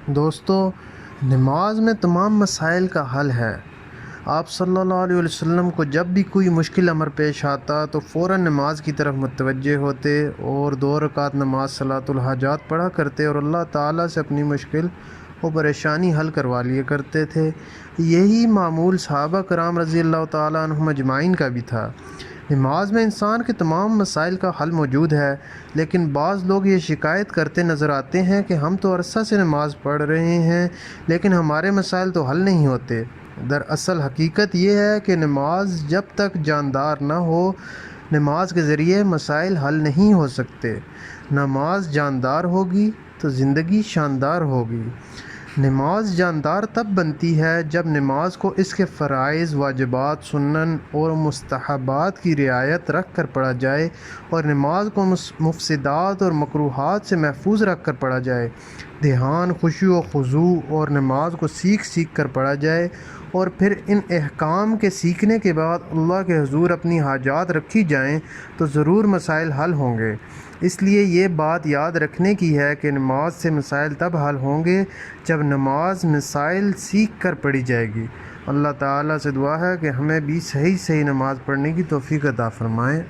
دوستو، نماز میں تمام مسائل کا حل ہے۔ آپ صلی اللہ علیہ وسلم کو جب بھی کوئی مشکل امر پیش آتا تو فوراً نماز کی طرف متوجہ ہوتے اور 2 رکعت نماز صلاۃ الحاجات پڑھا کرتے اور اللہ تعالیٰ سے اپنی مشکل و پریشانی حل کروا لیا کرتے تھے۔ یہی معمول صحابہ کرام رضی اللہ تعالیٰ عنہم اجمعین کا بھی تھا۔ نماز میں انسان کے تمام مسائل کا حل موجود ہے، لیکن بعض لوگ یہ شکایت کرتے نظر آتے ہیں کہ ہم تو عرصہ سے نماز پڑھ رہے ہیں لیکن ہمارے مسائل تو حل نہیں ہوتے۔ دراصل حقیقت یہ ہے کہ نماز جب تک جاندار نہ ہو، نماز کے ذریعے مسائل حل نہیں ہو سکتے۔ نماز جاندار ہوگی تو زندگی شاندار ہوگی۔ نماز جاندار تب بنتی ہے جب نماز کو اس کے فرائض، واجبات، سنن اور مستحبات کی رعایت رکھ کر پڑھا جائے اور نماز کو مفسدات اور مکروہات سے محفوظ رکھ کر پڑھا جائے۔ دھیان، خشوع و خضوع اور نماز کو سیکھ کر پڑھا جائے اور پھر ان احکام کے سیکھنے کے بعد اللہ کے حضور اپنی حاجات رکھی جائیں تو ضرور مسائل حل ہوں گے۔ اس لیے یہ بات یاد رکھنے کی ہے کہ نماز سے مسائل تب حل ہوں گے جب نماز مسائل سیکھ کر پڑھی جائے گی۔ اللہ تعالیٰ سے دعا ہے کہ ہمیں بھی صحیح نماز پڑھنے کی توفیق عطا فرمائے۔